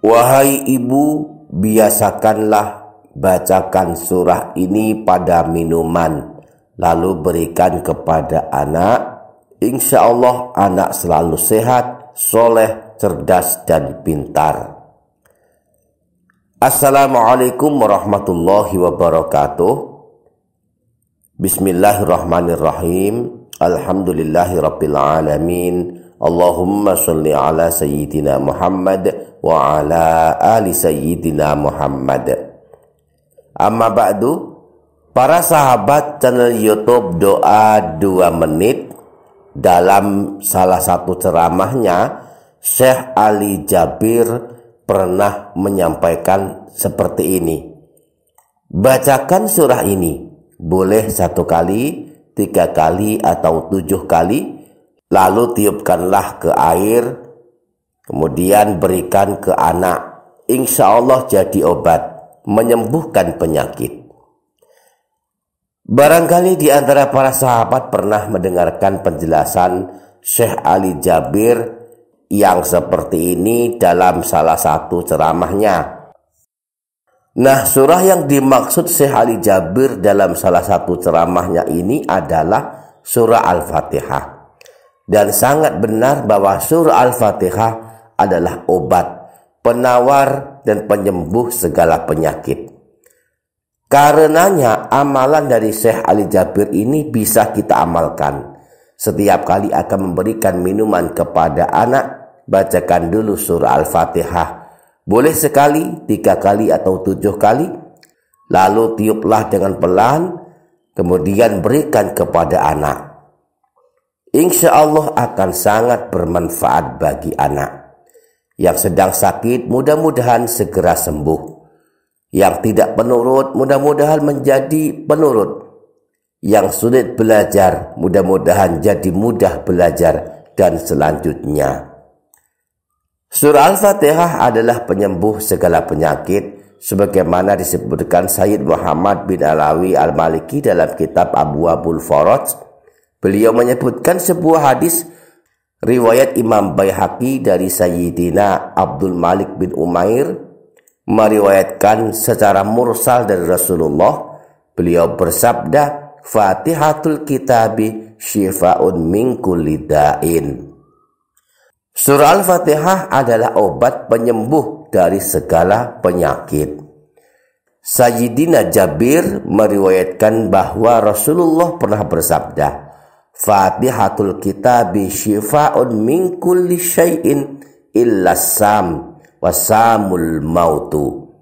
Wahai ibu, biasakanlah bacakan surah ini pada minuman, lalu berikan kepada anak. Insya Allah anak selalu sehat, soleh, cerdas, dan pintar. Assalamualaikum warahmatullahi wabarakatuh. Bismillahirrahmanirrahim. Alhamdulillahirabbil alamin. Allahumma sholli ala sayyidina Muhammad wa ala ali sayyidina Muhammad. Amma ba'du, para sahabat channel YouTube Doa 2 Menit, dalam salah satu ceramahnya Syekh Ali Jabir pernah menyampaikan seperti ini. Bacakan surah ini, boleh 1 kali, 3 kali, atau 7 kali. Lalu tiupkanlah ke air, kemudian berikan ke anak. Insya Allah jadi obat, menyembuhkan penyakit. Barangkali di antara para sahabat pernah mendengarkan penjelasan Syekh Ali Jabir yang seperti ini dalam salah satu ceramahnya. Nah, surah yang dimaksud Syekh Ali Jabir dalam salah satu ceramahnya ini adalah surah Al-Fatihah. Dan sangat benar bahwa surah Al-Fatihah adalah obat, penawar, dan penyembuh segala penyakit. Karenanya amalan dari Syekh Ali Jabir ini bisa kita amalkan. Setiap kali akan memberikan minuman kepada anak, bacakan dulu surah Al-Fatihah. Boleh sekali, 3 kali, atau 7 kali. Lalu tiuplah dengan pelan, kemudian berikan kepada anak. Insya Allah akan sangat bermanfaat bagi anak. Yang sedang sakit mudah-mudahan segera sembuh. Yang tidak penurut mudah-mudahan menjadi penurut. Yang sulit belajar mudah-mudahan jadi mudah belajar, dan selanjutnya. Surah Al-Fatihah adalah penyembuh segala penyakit, sebagaimana disebutkan Sayyid Muhammad bin Alawi Al-Maliki dalam kitab Abwaabul Faraj. Beliau menyebutkan sebuah hadis riwayat Imam Baihaqi dari Sayyidina Abdul Malik bin Umair, meriwayatkan secara mursal dari Rasulullah. Beliau bersabda, Fatihatul Kitabi syifa'un min kulli da'in. Surah Al-Fatihah adalah obat penyembuh dari segala penyakit. Sayyidina Jabir meriwayatkan bahwa Rasulullah pernah bersabda, Fatihatul Kitabi syifa'un min kulli syai'in illa sam wasamul mautu.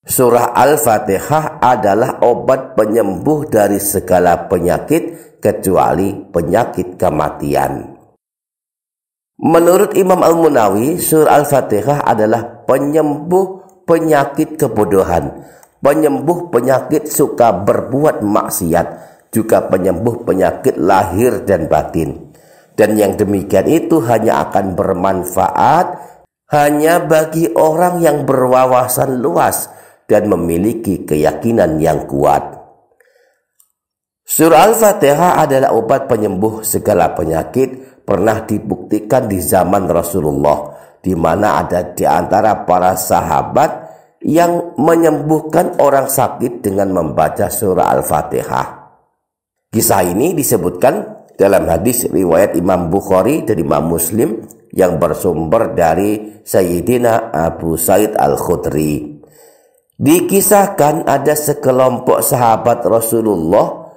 Surah Al-Fatihah adalah obat penyembuh dari segala penyakit kecuali penyakit kematian. Menurut Imam Al-Munawi, surah Al-Fatihah adalah penyembuh penyakit kebodohan, penyembuh penyakit suka berbuat maksiat, juga penyembuh penyakit lahir dan batin. Dan yang demikian itu hanya akan bermanfaat hanya bagi orang yang berwawasan luas dan memiliki keyakinan yang kuat. Surah Al-Fatihah adalah obat penyembuh segala penyakit, pernah dibuktikan di zaman Rasulullah, di mana ada di antara para sahabat yang menyembuhkan orang sakit dengan membaca surah Al-Fatihah. Kisah ini disebutkan dalam hadis riwayat Imam Bukhari dan Imam Muslim yang bersumber dari Sayyidina Abu Sa'id Al-Khudri. Dikisahkan ada sekelompok sahabat Rasulullah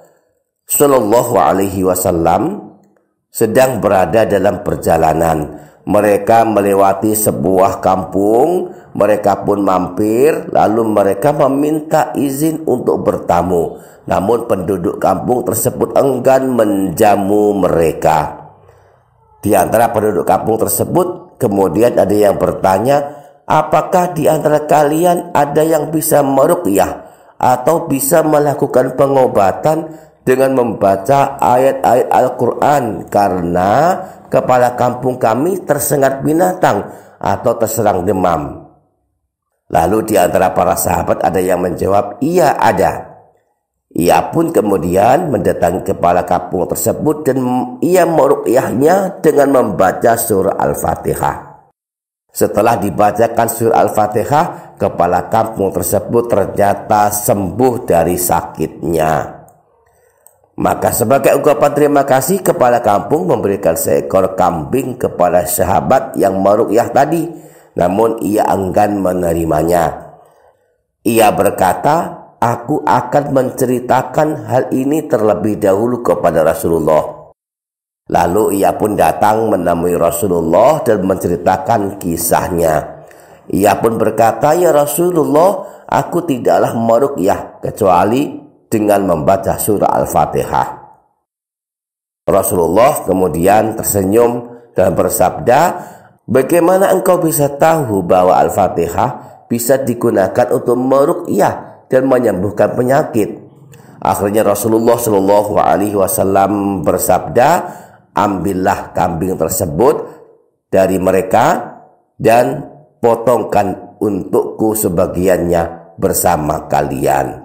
Shallallahu Alaihi Wasallam sedang berada dalam perjalanan. Mereka melewati sebuah kampung, mereka pun mampir, lalu mereka meminta izin untuk bertamu. Namun penduduk kampung tersebut enggan menjamu mereka. Di antara penduduk kampung tersebut kemudian ada yang bertanya, apakah di antara kalian ada yang bisa meruqyah atau bisa melakukan pengobatan dengan membaca ayat-ayat Al-Quran, karena kepala kampung kami tersengat binatang atau terserang demam. Lalu di antara para sahabat ada yang menjawab, iya ada. Ia pun kemudian mendatangi kepala kampung tersebut dan ia meruqyahnya dengan membaca surah Al-Fatihah. Setelah dibacakan surah Al-Fatihah, kepala kampung tersebut ternyata sembuh dari sakitnya. Maka sebagai ungkapan terima kasih, kepala kampung memberikan seekor kambing kepada sahabat yang meruqyah tadi. Namun ia enggan menerimanya. Ia berkata, "Aku akan menceritakan hal ini terlebih dahulu kepada Rasulullah." Lalu ia pun datang menemui Rasulullah dan menceritakan kisahnya. Ia pun berkata, "Ya Rasulullah, aku tidaklah meruqyah kecuali dengan membaca surah Al-Fatihah." Rasulullah kemudian tersenyum dan bersabda, "Bagaimana engkau bisa tahu bahwa Al-Fatihah bisa digunakan untuk meruqyah dan menyembuhkan penyakit?" Akhirnya Rasulullah Shallallahu Alaihi Wasallam bersabda, "Ambillah kambing tersebut dari mereka dan potongkan untukku sebagiannya bersama kalian."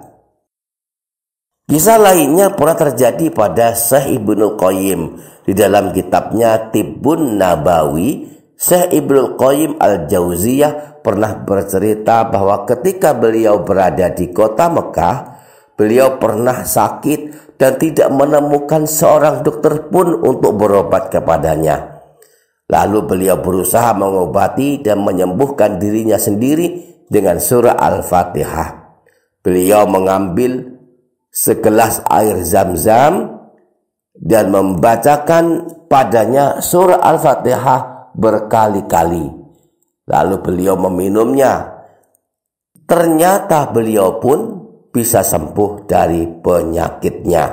Kisah lainnya pernah terjadi pada Syekh Ibnul Qayyim. Di dalam kitabnya Tibbun Nabawi, Syekh Ibnul Qayyim Al-Jauziyah pernah bercerita bahwa ketika beliau berada di kota Mekah, beliau pernah sakit dan tidak menemukan seorang dokter pun untuk berobat kepadanya. Lalu beliau berusaha mengobati dan menyembuhkan dirinya sendiri dengan surah Al-Fatihah. Beliau mengambil segelas air Zam-Zam dan membacakan padanya surah Al-Fatihah berkali-kali. Lalu beliau meminumnya. Ternyata beliau pun bisa sembuh dari penyakitnya.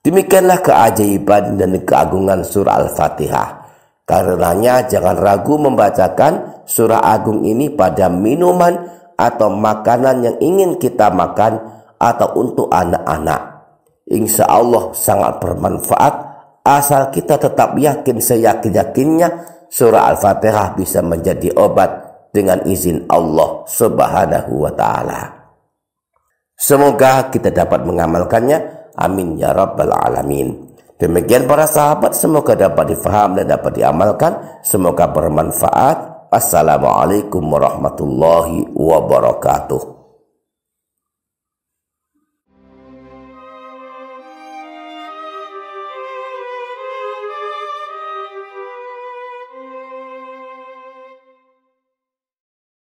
Demikianlah keajaiban dan keagungan surah Al-Fatihah. Karenanya jangan ragu membacakan surah agung ini pada minuman atau makanan yang ingin kita makan atau untuk anak-anak. Insya Allah sangat bermanfaat asal kita tetap yakin seyakin-yakinnya surah Al-Fatihah bisa menjadi obat dengan izin Allah Subhanahu wa Ta'ala. Semoga kita dapat mengamalkannya. Amin ya rabbal alamin. Demikian para sahabat, semoga dapat difaham dan dapat diamalkan. Semoga bermanfaat. Assalamualaikum warahmatullahi wabarakatuh.